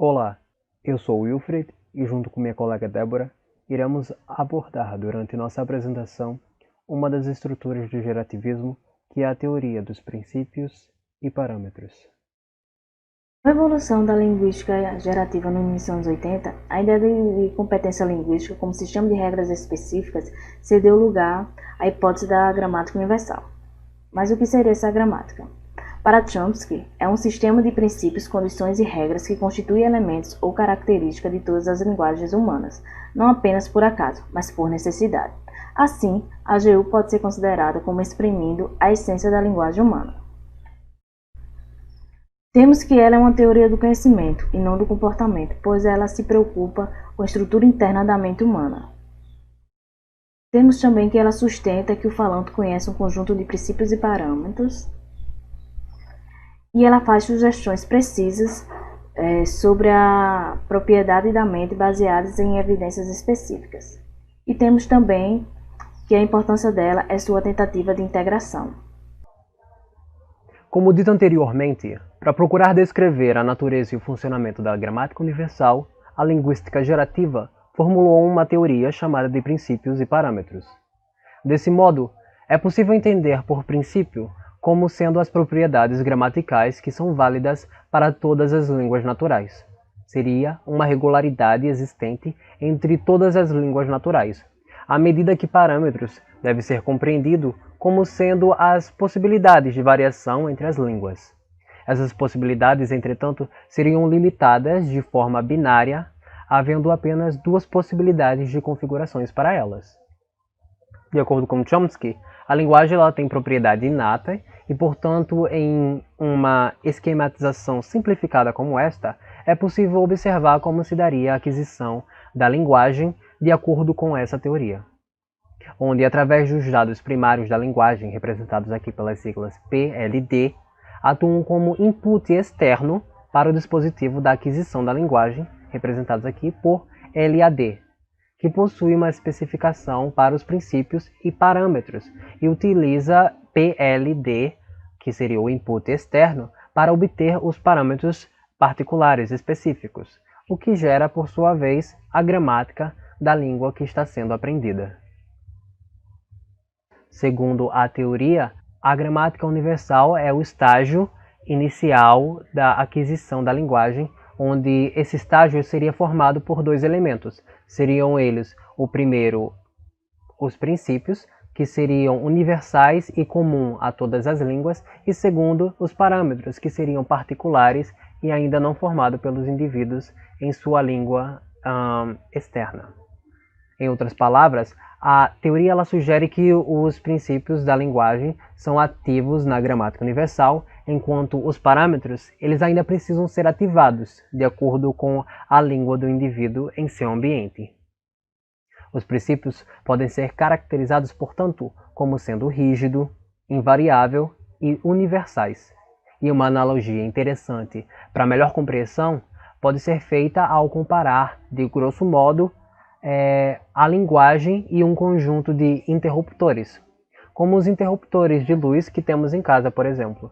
Olá, eu sou o Wilfred e junto com minha colega Débora, iremos abordar durante nossa apresentação uma das estruturas do gerativismo, que é a teoria dos princípios e parâmetros. Com a evolução da linguística gerativa no início dos anos 80, a ideia de competência linguística como sistema de regras específicas cedeu lugar à hipótese da gramática universal. Mas o que seria essa gramática? Para Chomsky, é um sistema de princípios, condições e regras que constitui elementos ou características de todas as linguagens humanas, não apenas por acaso, mas por necessidade. Assim, a AGU pode ser considerada como exprimindo a essência da linguagem humana. Temos que ela é uma teoria do conhecimento e não do comportamento, pois ela se preocupa com a estrutura interna da mente humana. Temos também que ela sustenta que o falante conhece um conjunto de princípios e parâmetros, e ela faz sugestões precisas sobre a propriedade da mente baseadas em evidências específicas. E temos também que a importância dela é sua tentativa de integração. Como dito anteriormente, para procurar descrever a natureza e o funcionamento da gramática universal, a linguística gerativa formulou uma teoria chamada de princípios e parâmetros. Desse modo, é possível entender por princípio como sendo as propriedades gramaticais que são válidas para todas as línguas naturais. Seria uma regularidade existente entre todas as línguas naturais, à medida que parâmetros deve ser compreendido como sendo as possibilidades de variação entre as línguas. Essas possibilidades, entretanto, seriam limitadas de forma binária, havendo apenas duas possibilidades de configurações para elas. De acordo com Chomsky, a linguagem ela tem propriedade inata e, portanto, em uma esquematização simplificada como esta, é possível observar como se daria a aquisição da linguagem de acordo com essa teoria, onde, através dos dados primários da linguagem, representados aqui pelas siglas PLD, atuam como input externo para o dispositivo da aquisição da linguagem, representados aqui por LAD, que possui uma especificação para os princípios e parâmetros e utiliza PLD, que seria o input externo, para obter os parâmetros particulares específicos, o que gera, por sua vez, a gramática da língua que está sendo aprendida. Segundo a teoria, a gramática universal é o estágio inicial da aquisição da linguagem, onde esse estágio seria formado por dois elementos. Seriam eles, o primeiro, os princípios, que seriam universais e comum a todas as línguas, e segundo, os parâmetros, que seriam particulares e ainda não formados pelos indivíduos em sua língua externa. Em outras palavras, a teoria ela sugere que os princípios da linguagem são ativos na gramática universal, enquanto os parâmetros eles ainda precisam ser ativados de acordo com a língua do indivíduo em seu ambiente. Os princípios podem ser caracterizados, portanto, como sendo rígido, invariável e universais. E uma analogia interessante para melhor compreensão pode ser feita ao comparar, de grosso modo, a linguagem e um conjunto de interruptores, como os interruptores de luz que temos em casa, por exemplo.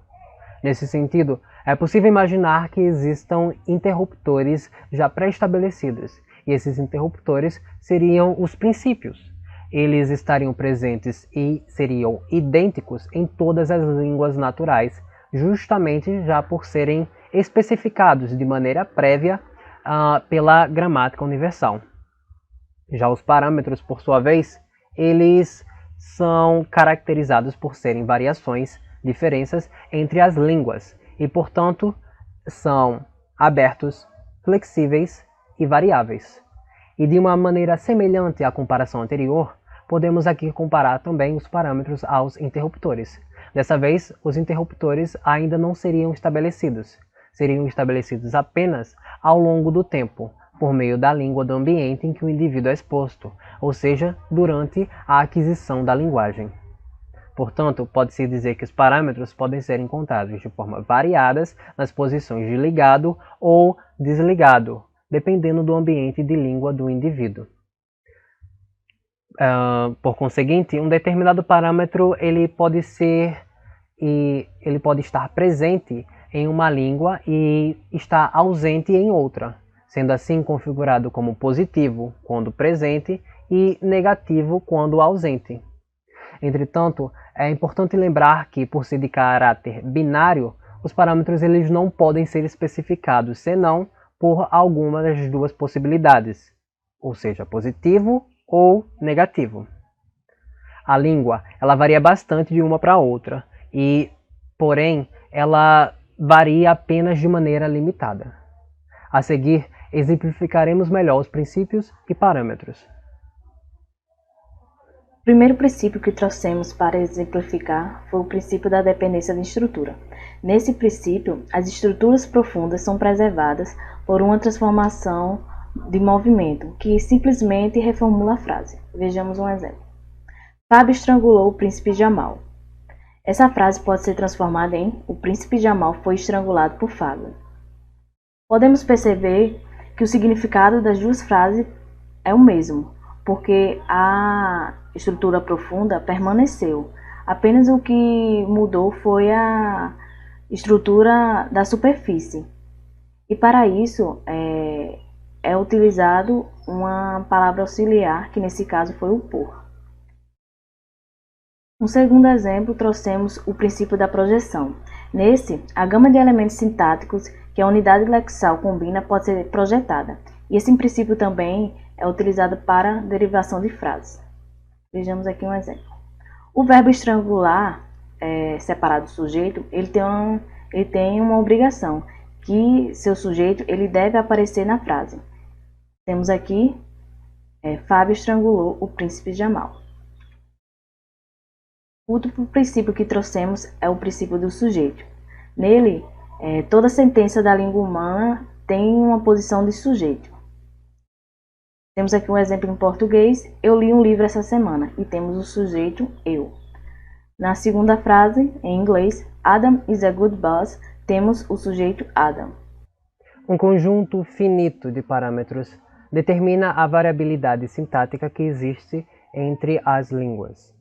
Nesse sentido, é possível imaginar que existam interruptores já pré-estabelecidos, e esses interruptores seriam os princípios. Eles estariam presentes e seriam idênticos em todas as línguas naturais, justamente já por serem especificados de maneira prévia pela gramática universal. Já os parâmetros, por sua vez, eles são caracterizados por serem variações, diferenças entre as línguas e, portanto, são abertos, flexíveis e variáveis. E de uma maneira semelhante à comparação anterior, podemos aqui comparar também os parâmetros aos interruptores. Dessa vez, os interruptores ainda não seriam estabelecidos apenas ao longo do tempo, por meio da língua do ambiente em que o indivíduo é exposto, ou seja, durante a aquisição da linguagem. Portanto, pode-se dizer que os parâmetros podem ser encontrados de forma variadas nas posições de ligado ou desligado, dependendo do ambiente de língua do indivíduo. Por conseguinte, um determinado parâmetro ele pode estar presente em uma língua e está ausente em outra. sendo assim configurado como positivo quando presente e negativo quando ausente. Entretanto, é importante lembrar que, por ser de caráter binário, os parâmetros eles não podem ser especificados senão por alguma das duas possibilidades, ou seja, positivo ou negativo. A língua ela varia bastante de uma para outra, porém, ela varia apenas de maneira limitada. A seguir, exemplificaremos melhor os princípios e parâmetros. O primeiro princípio que trouxemos para exemplificar foi o princípio da dependência de estrutura. Nesse princípio, as estruturas profundas são preservadas por uma transformação de movimento, que simplesmente reformula a frase. Vejamos um exemplo. Fábio estrangulou o príncipe Jamal. Essa frase pode ser transformada em o príncipe Jamal foi estrangulado por Fábio. Podemos perceber que o significado das duas frases é o mesmo, porque a estrutura profunda permaneceu. Apenas o que mudou foi a estrutura da superfície. E para isso é utilizado uma palavra auxiliar, que nesse caso foi o por. No segundo exemplo, trouxemos o princípio da projeção. Nesse, a gama de elementos sintáticos que a unidade lexal combina pode ser projetada. E esse princípio também é utilizado para derivação de frases. Vejamos aqui um exemplo. O verbo estrangular, separado do sujeito, ele tem uma obrigação, que seu sujeito ele deve aparecer na frase. Temos aqui, Fábio estrangulou o príncipe Jamal. O outro princípio que trouxemos é o princípio do sujeito. Nele, toda sentença da língua humana tem uma posição de sujeito. Temos aqui um exemplo em português. Eu li um livro essa semana e temos o sujeito eu. Na segunda frase, em inglês, Adam is a good boss, temos o sujeito Adam. Um conjunto finito de parâmetros determina a variabilidade sintática que existe entre as línguas.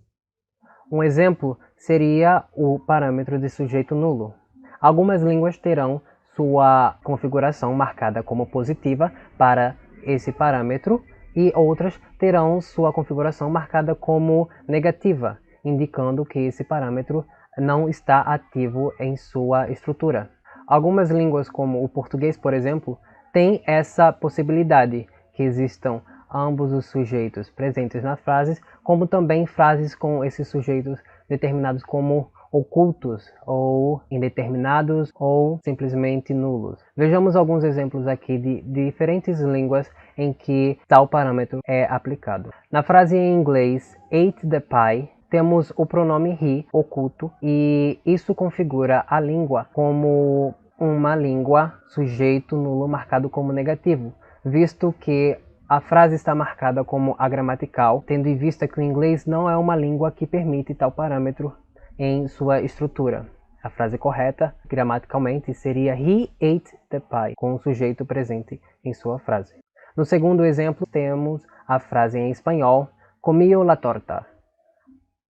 Um exemplo seria o parâmetro de sujeito nulo. Algumas línguas terão sua configuração marcada como positiva para esse parâmetro e outras terão sua configuração marcada como negativa, indicando que esse parâmetro não está ativo em sua estrutura. Algumas línguas, como o português, por exemplo, têm essa possibilidade, que existam ambos os sujeitos presentes nas frases, como também frases com esses sujeitos determinados como ocultos, ou indeterminados, ou simplesmente nulos. Vejamos alguns exemplos aqui de diferentes línguas em que tal parâmetro é aplicado. Na frase em inglês, ate the pie, temos o pronome he oculto, e isso configura a língua como uma língua sujeito nulo marcado como negativo, visto que a frase está marcada como agramatical, tendo em vista que o inglês não é uma língua que permite tal parâmetro em sua estrutura. A frase correta, gramaticalmente, seria He ate the pie, com o sujeito presente em sua frase. No segundo exemplo, temos a frase em espanhol, comió la torta,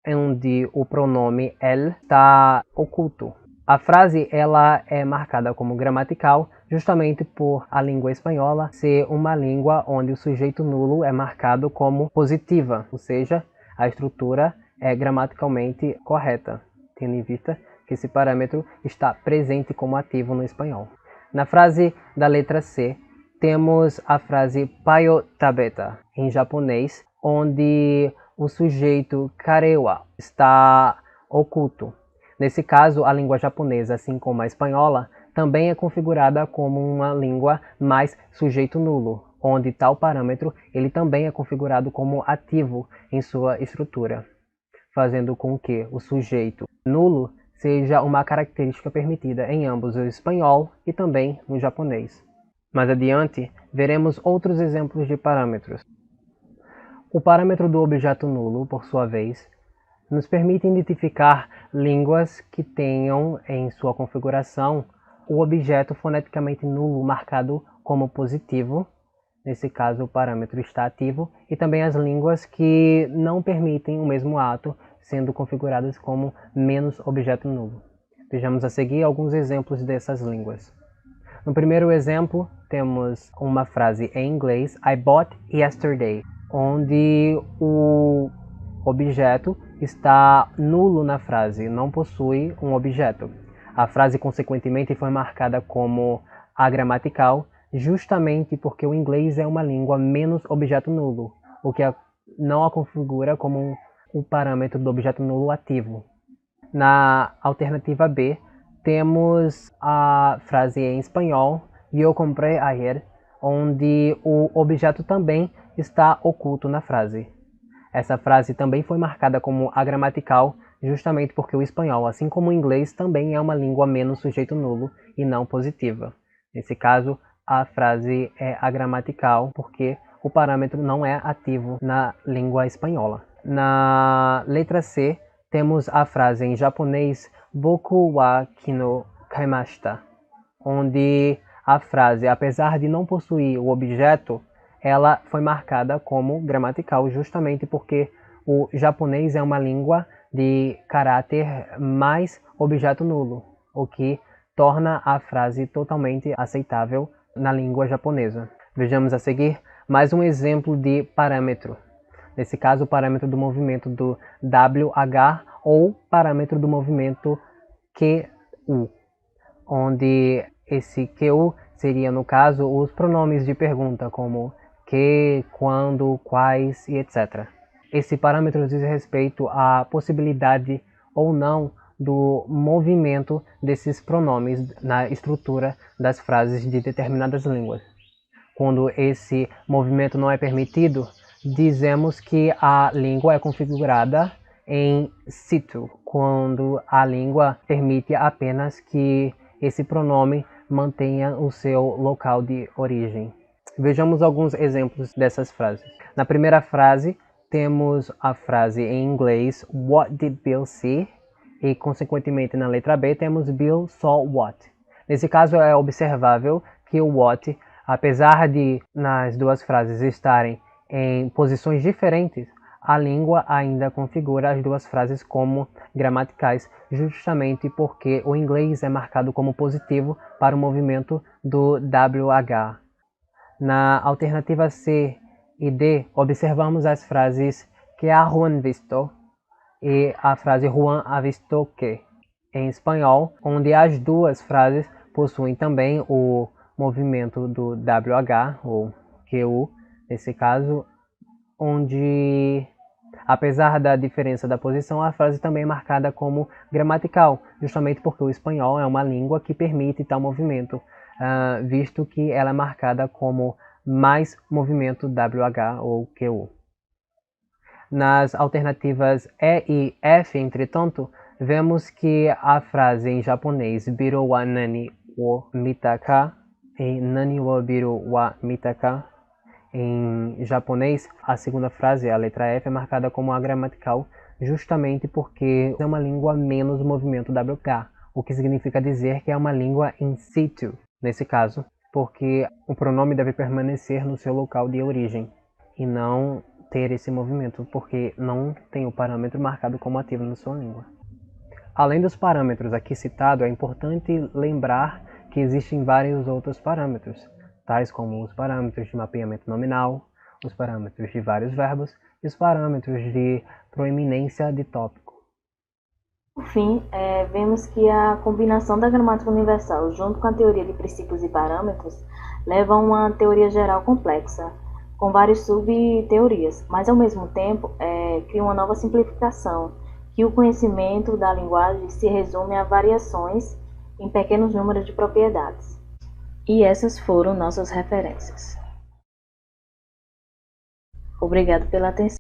onde o pronome él está oculto. A frase ela é marcada como gramatical justamente por a língua espanhola ser uma língua onde o sujeito nulo é marcado como positiva, ou seja, a estrutura é gramaticalmente correta, tendo em vista que esse parâmetro está presente como ativo no espanhol. Na frase da letra C, temos a frase payo tabeta, em japonês, onde o sujeito karewa está oculto. Nesse caso, a língua japonesa, assim como a espanhola, também é configurada como uma língua mais sujeito nulo, onde tal parâmetro ele também é configurado como ativo em sua estrutura, fazendo com que o sujeito nulo seja uma característica permitida em ambos o espanhol e também no japonês. Mais adiante, veremos outros exemplos de parâmetros. O parâmetro do objeto nulo, por sua vez, nos permite identificar línguas que tenham em sua configuração o objeto foneticamente nulo marcado como positivo, nesse caso o parâmetro está ativo, e também as línguas que não permitem o mesmo ato, sendo configuradas como menos objeto nulo. Vejamos a seguir alguns exemplos dessas línguas. No primeiro exemplo, temos uma frase em inglês, I bought yesterday, onde o objeto está nulo na frase, não possui um objeto. A frase, consequentemente, foi marcada como agramatical, justamente porque o inglês é uma língua menos objeto nulo, o que não a configura como um parâmetro do objeto nulo ativo. Na alternativa B, temos a frase em espanhol, eu comprei ayer, onde o objeto também está oculto na frase. Essa frase também foi marcada como agramatical, justamente porque o espanhol, assim como o inglês, também é uma língua menos sujeito nulo e não positiva. Nesse caso, a frase é agramatical porque o parâmetro não é ativo na língua espanhola. Na letra C, temos a frase em japonês boku wa kino kaimashita, onde a frase, apesar de não possuir o objeto, ela foi marcada como gramatical justamente porque o japonês é uma língua de caráter mais objeto nulo, o que torna a frase totalmente aceitável na língua japonesa. Vejamos a seguir mais um exemplo de parâmetro. Nesse caso, o parâmetro do movimento do WH ou parâmetro do movimento QU, onde esse QU seria, no caso, os pronomes de pergunta, como que, quando, quais e etc. Esse parâmetro diz respeito à possibilidade ou não do movimento desses pronomes na estrutura das frases de determinadas línguas. Quando esse movimento não é permitido, dizemos que a língua é configurada em situ, quando a língua permite apenas que esse pronome mantenha o seu local de origem. Vejamos alguns exemplos dessas frases. Na primeira frase, temos a frase em inglês What did Bill see? E, consequentemente, na letra B, temos Bill saw what. Nesse caso, é observável que o what, apesar de nas duas frases estarem em posições diferentes, a língua ainda configura as duas frases como gramaticais, justamente porque o inglês é marcado como positivo para o movimento do WH. Na alternativa C e D, observamos as frases que ha Juan visto e a frase Juan ha visto que, em espanhol, onde as duas frases possuem também o movimento do WH, ou QU, nesse caso, onde, apesar da diferença da posição, a frase também é marcada como gramatical, justamente porque o espanhol é uma língua que permite tal movimento, visto que ela é marcada como mais movimento WH ou QU. Nas alternativas E e F, entretanto, vemos que a frase em japonês Biro wa nani wo mita ka e nani wo biro wa mita ka, em japonês, a segunda frase, a letra F, é marcada como agramatical justamente porque é uma língua menos movimento WH, o que significa dizer que é uma língua in situ, nesse caso, porque o pronome deve permanecer no seu local de origem e não ter esse movimento, porque não tem o parâmetro marcado como ativo na sua língua. Além dos parâmetros aqui citados, é importante lembrar que existem vários outros parâmetros, tais como os parâmetros de mapeamento nominal, os parâmetros de vários verbos e os parâmetros de proeminência de tópico. Por fim, vemos que a combinação da gramática universal junto com a teoria de princípios e parâmetros leva a uma teoria geral complexa, com várias subteorias, mas ao mesmo tempo cria uma nova simplificação, que o conhecimento da linguagem se resume a variações em pequenos números de propriedades. E essas foram nossas referências. Obrigado pela atenção.